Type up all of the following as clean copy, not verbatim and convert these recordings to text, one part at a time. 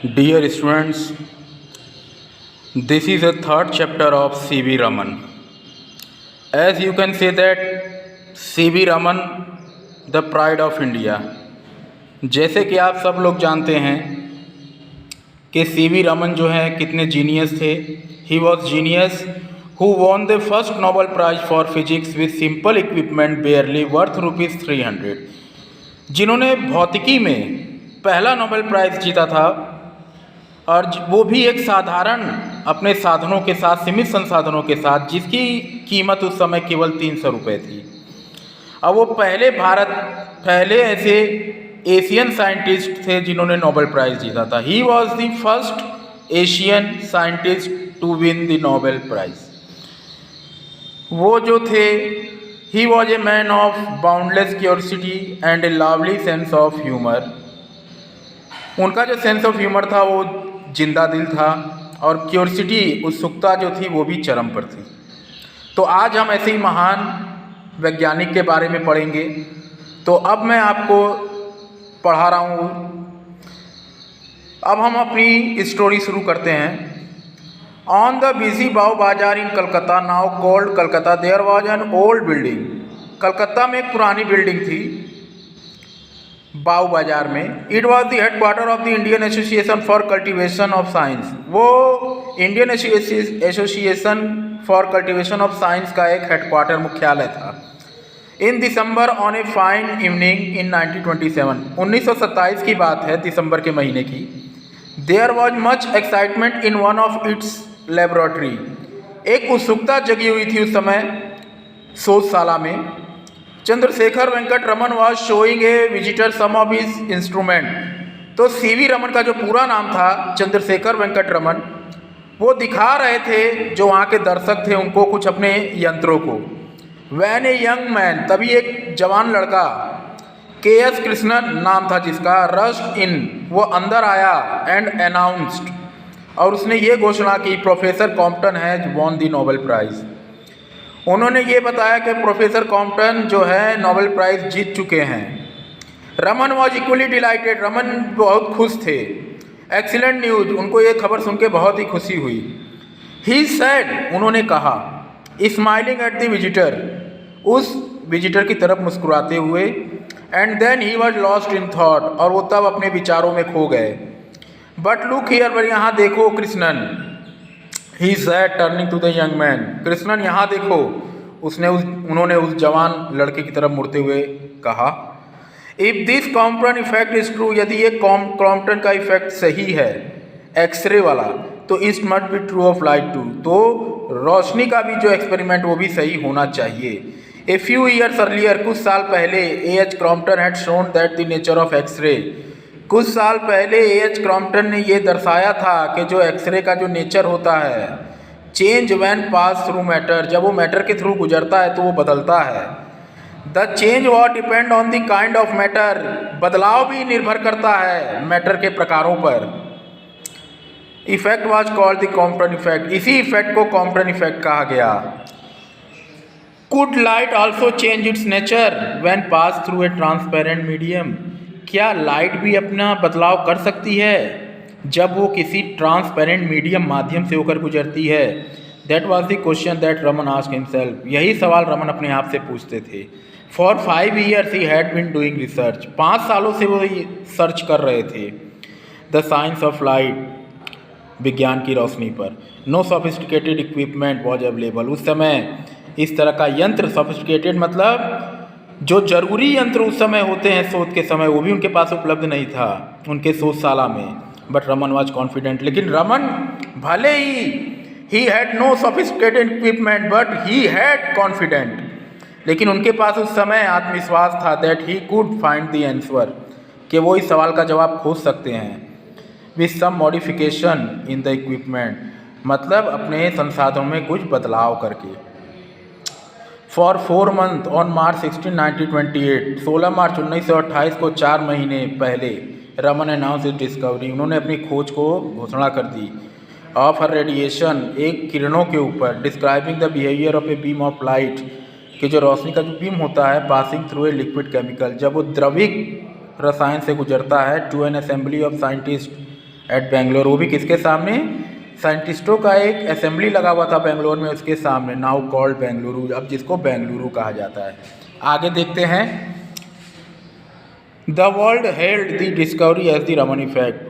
Dear students, this is the third chapter of C.V. Raman. As you can say that C.V. Raman, the pride of India. जैसे कि आप सब लोग जानते हैं कि C.V. रमन जो हैं कितने जीनियस थे. He was genius who won the first Nobel Prize for Physics with simple equipment barely worth ₹300, जिन्होंने भौतिकी में पहला नोबेल प्राइज़ जीता था और वो भी एक साधारण अपने साधनों के साथ, सीमित संसाधनों के साथ, जिसकी कीमत उस समय केवल 300 रुपये थी. अब वो पहले ऐसे एशियन साइंटिस्ट थे जिन्होंने नोबेल प्राइज़ जीता था. He was the first Asian scientist to win the Nobel prize. वो जो थे, he was a man of boundless curiosity and a lovely sense of humour. उनका जो सेंस ऑफ ह्यूमर था वो जिंदा दिल था और क्यूरियोसिटी, उत्सुकता जो थी वो भी चरम पर थी. तो आज हम ऐसे ही महान वैज्ञानिक के बारे में पढ़ेंगे. तो अब मैं आपको पढ़ा रहा हूँ. अब हम अपनी स्टोरी शुरू करते हैं. On the busy Bow Bazar in Calcutta, now called Calcutta, there was an old building. Calcutta में एक पुरानी बिल्डिंग थी बाव बाजार में. It was the headquarter of the Indian Association for Cultivation of Science. वो Indian Association for Cultivation of Science का एक हेडक्वार्टर, मुख्यालय था. In December on a fine evening in 1927, 1927 की बात है, दिसंबर के महीने की. There was much excitement in one of its laboratory. एक उत्सुकता जगी हुई थी उस समय शोधशाला में. Chandrasekhara Venkata Raman was showing a visitor some of his instrument. तो C.V. रमन का जो पूरा नाम था चंद्रशेखर वेंकट रमन, वो दिखा रहे थे जो वहाँ के दर्शक थे उनको कुछ अपने यंत्रों को. वैन ए यंग मैन, तभी एक जवान लड़का, K.S. कृष्णन नाम था जिसका, रश्ड इन, वो अंदर आया एंड अनाउंस्ड, और उसने ये घोषणा की, professor Compton has won the Nobel price. उन्होंने ये बताया कि प्रोफेसर कॉम्पटन जो है नोबेल प्राइज़ जीत चुके हैं. Raman was equally dilated, Raman बहुत खुश थे. एक्सीलेंट न्यूज, उनको ये खबर सुन के बहुत ही खुशी हुई. ही सेड, उन्होंने कहा, स्माइलिंग एट द विजिटर, उस विजिटर की तरफ मुस्कुराते हुए. And then he was lost in thought, और वो तब अपने विचारों में खो गए. बट लुक हियर, पर यहाँ देखो Krishnan. He said turning to the young man, Krishnan यहाँ देखो, उन्होंने उस जवान लड़के की तरफ मुड़ते हुए कहा. If this Compton effect is true, यदि ये कॉम्पटन का इफेक्ट सही है, एक्सरे वाला, तो it must be true of light too, तो रोशनी का भी जो एक्सपेरिमेंट वो भी सही होना चाहिए. ए फ्यू ईयर्स अर्लियर, कुछ साल पहले, A.H. Compton had shown that the nature of X-ray. कुछ साल पहले A.H. क्रॉम्पटन ने ये दर्शाया था कि जो एक्सरे का जो नेचर होता है, change when pass through matter, जब वो मैटर के थ्रू गुजरता है तो वो बदलता है. The change what depend on the kind of matter, बदलाव भी निर्भर करता है मैटर के प्रकारों पर. Effect was called the Compton effect, इसी इफेक्ट को कॉम्पटन इफेक्ट कहा गया. Could light also change it's nature when pass through a transparent medium, क्या लाइट भी अपना बदलाव कर सकती है जब वो किसी ट्रांसपेरेंट मीडियम माध्यम से होकर गुजरती है. That was the question that Raman asked himself, यही सवाल रमन अपने आप से पूछते थे. For 5 years he had been doing research, 5 सालों से वो सर्च कर रहे थे. द साइंस ऑफ लाइट, विज्ञान की रोशनी पर. No sophisticated equipment was available, उस समय इस तरह का यंत्र, सोफिस्टिकेटेड मतलब जो जरूरी यंत्र उस समय होते हैं शोध के समय, वो भी उनके पास उपलब्ध नहीं था उनके शोधशाला में. बट रमन वॉज कॉन्फिडेंट, लेकिन रमन भले ही had no sophisticated equipment but he had confident, लेकिन उनके पास उस समय आत्मविश्वास था that he could find the answer, कि वो इस सवाल का जवाब खोज सकते हैं. With some modification in the equipment, मतलब अपने संसाधनों में कुछ बदलाव करके. फॉर 4 months ऑन मार्च 16, 1928, 16 मार्च 1928 को 4 महीने पहले, रमन अनाउंस इज डिस्कवरी, उन्होंने अपनी खोज को घोषणा कर दी. ऑफ हर रेडिएशन, एक किरणों के ऊपर. Describing the behaviour of a beam of light, कि जो रोशनी का जो बीम होता है passing through a liquid chemical, जब वो द्रविक रसायन से गुजरता है. To an assembly of scientist, at Bangalore, वो भी किसके सामने? साइंटिस्टों का एक असेंबली लगा हुआ था बेंगलोर में, उसके सामने, नाउ कॉल्ड बेंगलुरु, अब जिसको बेंगलुरु कहा जाता है। आगे देखते हैं। The world hailed the discovery as the Raman effect,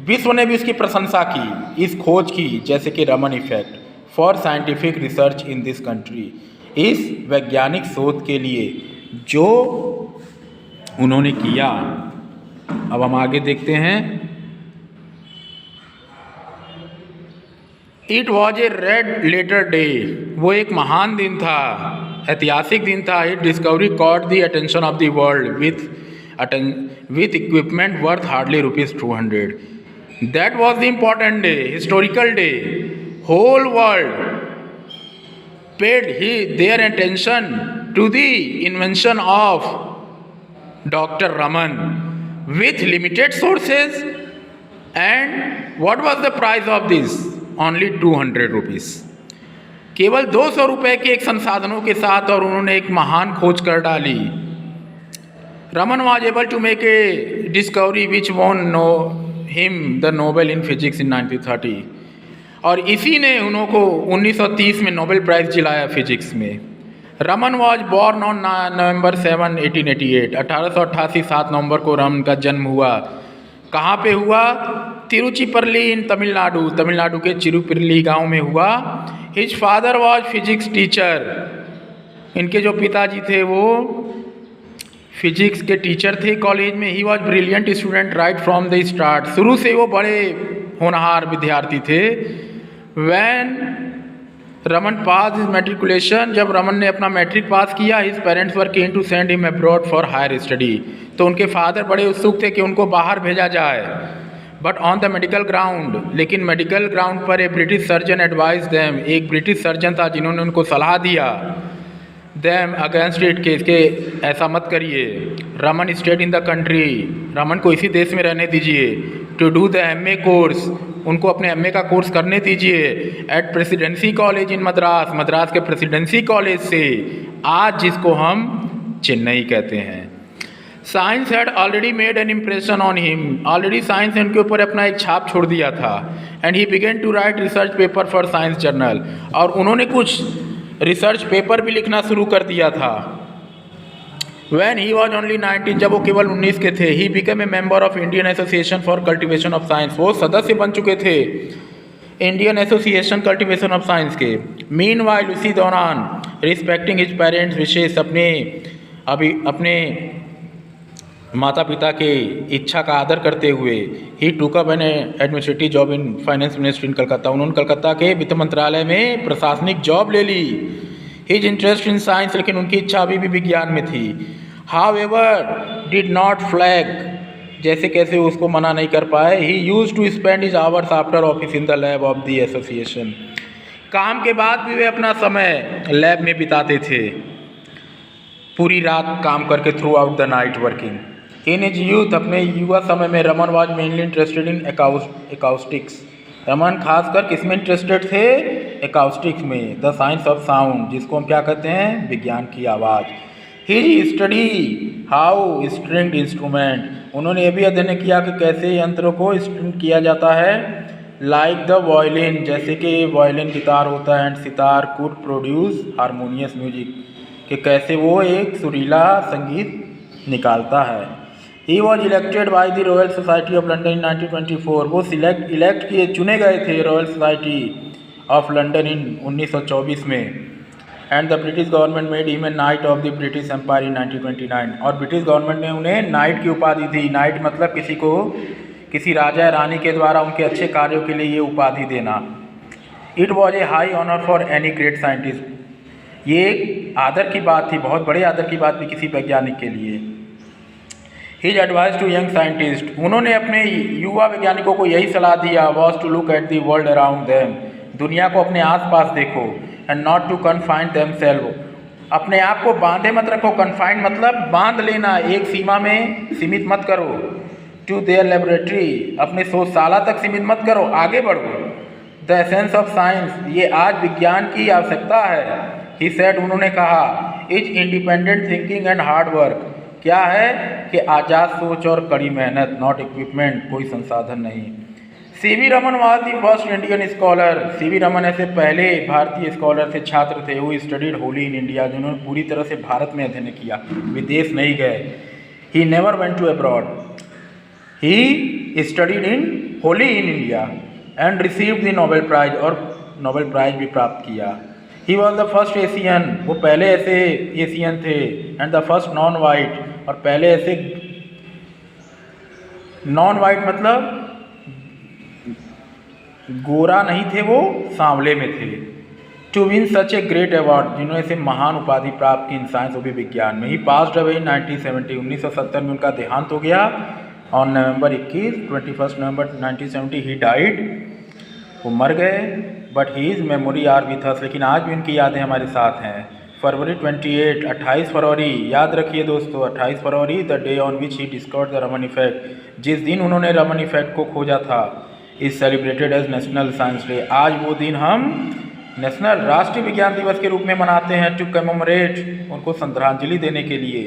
विश्व ने भी उसकी प्रशंसा की, इस खोज की, जैसे कि Raman effect, for scientific research in this country, इस वैज्ञानिक शोध के लिए जो उन्होंने किया। अब हम आगे देखते हैं। It was a red letter day, वो एक महान दिन था, ऐतिहासिक दिन था। It discovery caught the attention of the world with equipment worth hardly ₹200. That was the important day, historical day. Whole world paid their attention to the invention of Dr. Raman with limited sources. And what was the price of this? Only ₹200. केवल 200 रुपये के एक संसाधनों के साथ, और उन्होंने एक महान खोज कर डाली। Raman was able to make a discovery which won him the Nobel in Physics in 1930, और इसी ने उनको 1930 में नोबेल प्राइज़ दिलाया फिजिक्स में। Raman was born on November 7, 1888, 1888 7 नवंबर को रमन का जन्म हुआ। कहाँ पे हुआ? तिरुचिपल्ली इन तमिलनाडु, तमिलनाडु के चिरुपिल्ली गांव में हुआ। His father was physics teacher, इनके जो पिताजी थे वो फिजिक्स के टीचर थे कॉलेज में। He was brilliant student right from the start, शुरू से वो बड़े होनहार विद्यार्थी थे। वैन रमन पास हिज मेट्रिकुलेशन, जब रमन ने अपना मैट्रिक पास किया, his parents were keen to send him abroad for higher study, तो उनके फादर बड़े उत्सुक थे कि उनको बाहर भेजा जाए। But on the medical ground, लेकिन मेडिकल ग्राउंड पर ए ब्रिटिश सर्जन एडवाइज देम, एक ब्रिटिश सर्जन था जिन्होंने उनको सलाह दिया देम अगेंस्ट इट, के इसके ऐसा मत करिए। Raman stayed in the country, Raman को इसी देश में रहने दीजिए। To do the MA course, उनको अपने MA का कोर्स करने दीजिए। At Presidency College in Madras, Madras के प्रेसिडेंसी कॉलेज से, आज जिसको हम चेन्नई कहते हैं। Science had already made an impression on him, already science ने उनके ऊपर अपना एक छाप छोड़ दिया था। And he began to write research paper for science journal, और उन्होंने कुछ रिसर्च पेपर भी लिखना शुरू कर दिया था। When he was only 19, जब वो केवल 19 के थे, he became a member of Indian Association for Cultivation of Science, वो सदस्य बन चुके थे Indian association cultivation of science के। Meanwhile, उसी दौरान रिस्पेक्टिंग हिज पेरेंट्स विशेष, अपने माता पिता के इच्छा का आदर करते हुए, he took up an administrative job in finance ministry in Calcutta, उन्होंने कलकत्ता के वित्त मंत्रालय में प्रशासनिक जॉब ले ली। हिज इंटरेस्ट इन साइंस, लेकिन उनकी इच्छा अभी भी विज्ञान में थी। However did not flag, जैसे कैसे उसको मना नहीं कर पाए। He used to spend his hours after office in the lab of the association, काम के बाद भी वे अपना समय लैब में बिताते थे, पूरी रात काम करके, throughout the night working. In his youth, अपने युवा समय में, Raman was mainly interested in acoustics, Raman खासकर किस में इंटरेस्टेड थे? एकाउस्टिक्स में। द साइंस ऑफ साउंड, जिसको हम क्या कहते हैं? विज्ञान की आवाज़। ही स्टडी हाउ स्ट्रिंग्ड इंस्ट्रूमेंट, उन्होंने ये भी अध्ययन किया कि कैसे यंत्रों को स्ट्रिंग किया जाता है। लाइक द वायलिन, जैसे कि वायलिन गिटार होता है, and sitar could produce harmonious music, कि कैसे वो एक सुरीला संगीत निकालता है। He was elected by the Royal Society of London in 1924, वो इलेक्ट किए, चुने गए थे Royal Society of London in 1924 में। And the British government made him a knight of the British Empire in 1929, और ब्रिटिश गवर्नमेंट ने उन्हें night की उपाधि दी। नाइट मतलब किसी राजा या रानी के द्वारा उनके अच्छे कार्यों के लिए ये उपाधि देना। It was a high honour for any great scientist, ये एक आदर की बात थी, बहुत बड़े आदर की बात थी किसी वैज्ञानिक के लिए। His advice to young scientist, उन्होंने अपने युवा वैज्ञानिकों को यही सलाह दिया, was to look at the world around them, दुनिया को अपने आसपास देखो। And not to confine themselves, अपने आप को बांधे मत रखो। कन्फाइन मतलब बांध लेना, एक सीमा में सीमित मत करो। टू देयर लेबोरेटरी, अपने शोधशाला तक सीमित मत करो, आगे बढ़ो। द एसेंस ऑफ साइंस, ये आज विज्ञान की आवश्यकता है। ही सेड, उन्होंने कहा, is independent thinking and hard work, क्या है कि आज़ाद सोच और कड़ी मेहनत, नॉट इक्विपमेंट, कोई संसाधन नहीं। CV Raman was the first Indian scholar. CV Raman ऐसे पहले भारतीय स्कॉलर थे, छात्र थे वो स्टडीड होली इन इंडिया, जिन्होंने पूरी तरह से भारत में अध्ययन किया, विदेश नहीं गए। He never went to abroad, he studied in holy in India and received the Nobel prize, और नोबेल प्राइज भी प्राप्त किया। He was the first Asian, वो पहले ऐसे एशियन थे, and the first non white, और पहले ऐसे नॉन वाइट मतलब गोरा नहीं थे, वो सांवले में थे। To win such a great award, जिन्होंने इसे महान उपाधि प्राप्त की इन साइंस और विज्ञान में। ही पास्ड अवे इन 1970, 1970 में उनका देहांत हो गया। On November 21 November 1970 he died, वो मर गए। But his memory are with us, लेकिन आज भी उनकी यादें हमारे साथ हैं। फरवरी 28 फरवरी, याद रखिए दोस्तों, 28 February the day on which he discovered the Raman effect, जिस दिन उन्होंने रमन इफेक्ट को खोजा था, is celebrated as national science day. आज वो दिन हम नेशनल राष्ट्रीय विज्ञान दिवस के रूप में मनाते हैं, टू कमेमोरेट, उनको श्रद्धांजलि देने के लिए।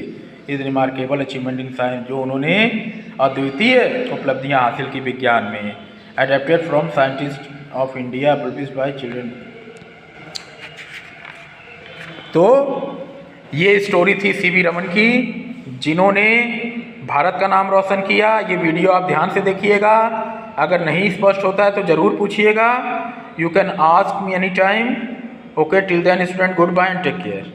Is remarkable achievement in science, जो उन्होंने अद्वितीय उपलब्धियां हासिल की विज्ञान में। Adapted from scientist of India, published by children. तो ये स्टोरी थी सीवी रमन की, जिन्होंने भारत का नाम रोशन किया। ये वीडियो आप ध्यान से देखिएगा, अगर नहीं स्पष्ट होता है तो ज़रूर पूछिएगा। You can ask me any time. Okay, till then student, goodbye and take care.